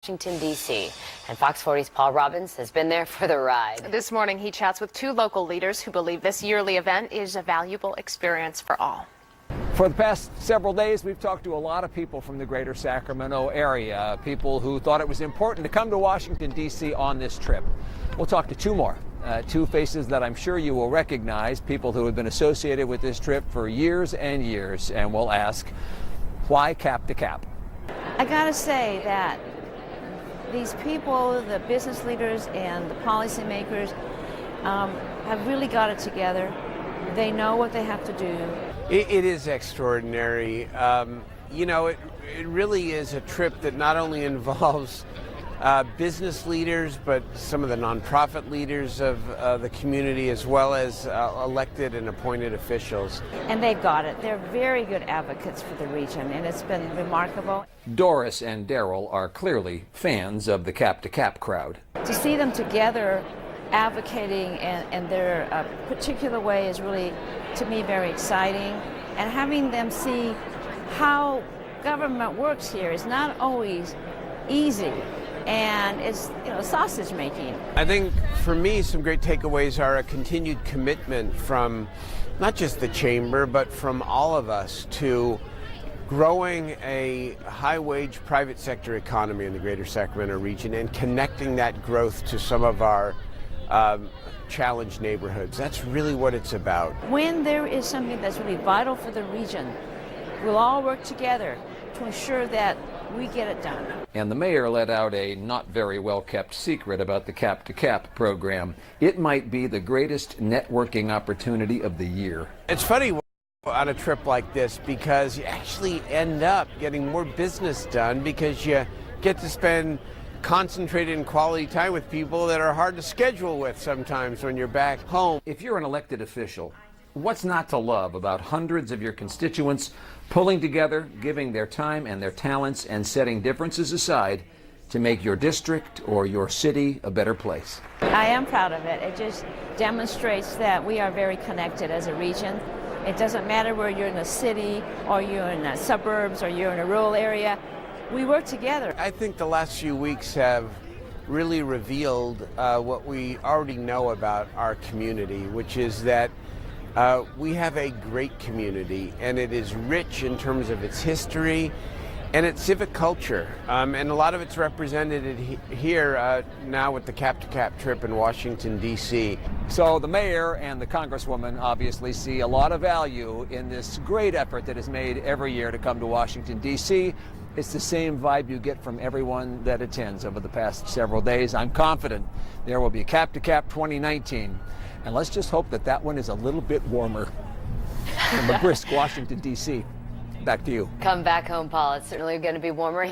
Washington, D.C. And Fox 40's Paul Robbins has been there for the ride. This morning, he chats with two local leaders who believe this yearly event is a valuable experience for all. For the past several days, we've talked to a lot of people from the greater Sacramento area, people who thought it was important to come to Washington, D.C. on this trip. We'll talk to two more, two faces that I'm sure you will recognize, people who have been associated with this trip for years and years, and we'll ask, why cap to cap? I gotta say that these people, the business leaders and the policymakers, have really got it together. They know what they have to do. It is extraordinary. You know, it really is a trip that not only involves business leaders, but some of the nonprofit leaders of the community, as well as elected and appointed officials. And they've got it. They're very good advocates for the region, and it's been remarkable. Doris and Daryl are clearly fans of the cap to cap crowd. To see them together advocating in their particular way is really, to me, very exciting. And having them see how government works here is not always easy. And it's, you know, sausage making. I think for me, some great takeaways are a continued commitment from not just the chamber, but from all of us to growing a high-wage private sector economy in the greater Sacramento region and connecting that growth to some of our challenged neighborhoods. That's really what it's about. When there is something that's really vital for the region, we'll all work together to ensure that we get it done. And the mayor let out a not very well kept secret about the cap to cap program. It might be the greatest networking opportunity of the year. It's funny on a trip like this because you actually end up getting more business done because you get to spend concentrated and quality time with people that are hard to schedule with sometimes when you're back home. If you're an elected official, what's not to love about hundreds of your constituents pulling together, giving their time and their talents, and setting differences aside to make your district or your city a better place? I am proud of it. It just demonstrates that we are very connected as a region. It doesn't matter where you're in a city or you're in the suburbs or you're in a rural area. We work together. I think the last few weeks have really revealed what we already know about our community, which is that we have a great community, and it is rich in terms of its history and its civic culture. And a lot of it's represented here now with the Cap to Cap trip in Washington, D.C. So the mayor and the Congresswoman obviously see a lot of value in this great effort that is made every year to come to Washington, D.C. It's the same vibe you get from everyone that attends over the past several days. I'm confident there will be a Cap to Cap 2019. And let's just hope that that one is a little bit warmer. From a brisk Washington, D.C., back to you. Come back home, Paul. It's certainly going to be warmer.